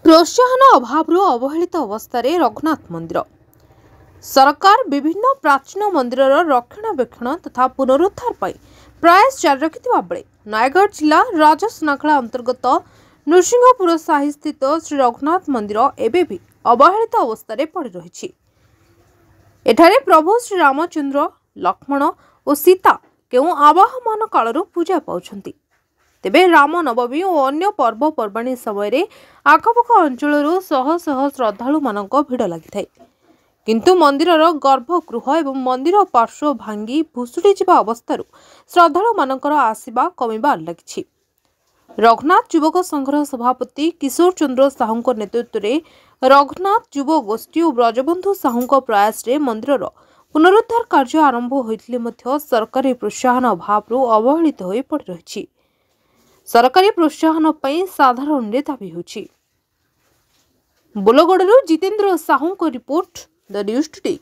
प्रोत्साहन अभाव अवहेलित अवस्था रघुनाथ मंदिर। सरकार विभिन्न प्राचीन मंदिर रक्षणाबेक्षण तथा पुनरुद्धार पर प्रयास जारी रखिथिबा बेले नयगढ़ जिला राजसुनाखला अंतर्गत नृसिंहपुर साही स्थित श्री रघुनाथ मंदिर एबे भी अवहेलित अवस्था पड़ रही। एठारे प्रभु श्री रामचंद्र लक्ष्मण और सीता केउ आवाहमान कालरू पूजा पाउछंती। तेबे राम नवमी और अन्य पर्वपर्वाणी समय आखपाख अंचल शह शह श्रद्धालु मानक भिड़ लगी। किंतु मंदिर गर्भगृह एवं मंदिर पार्श्व भांगी भुशुड़ी जिबा अवस्था श्रद्धालु मानकर आसिबा कमिबार लगी। रघुनाथ युवक संघर सभापति किशोर चंद्र साहू नेतृत्व में रघुनाथ युव गोष्ठी और ब्रजबंधु साहू प्रयास रे मंदिर पुनरुद्धार कार्य आरंभ होते सरकारी प्रोत्साहन अभाव अवहेलित हो पड़ रही। सरकारी प्रोत्साहन साधारण दाबी होछि। बोलगड़ू जितेंद्र साहू को रिपोर्ट द न्यूज टुडे।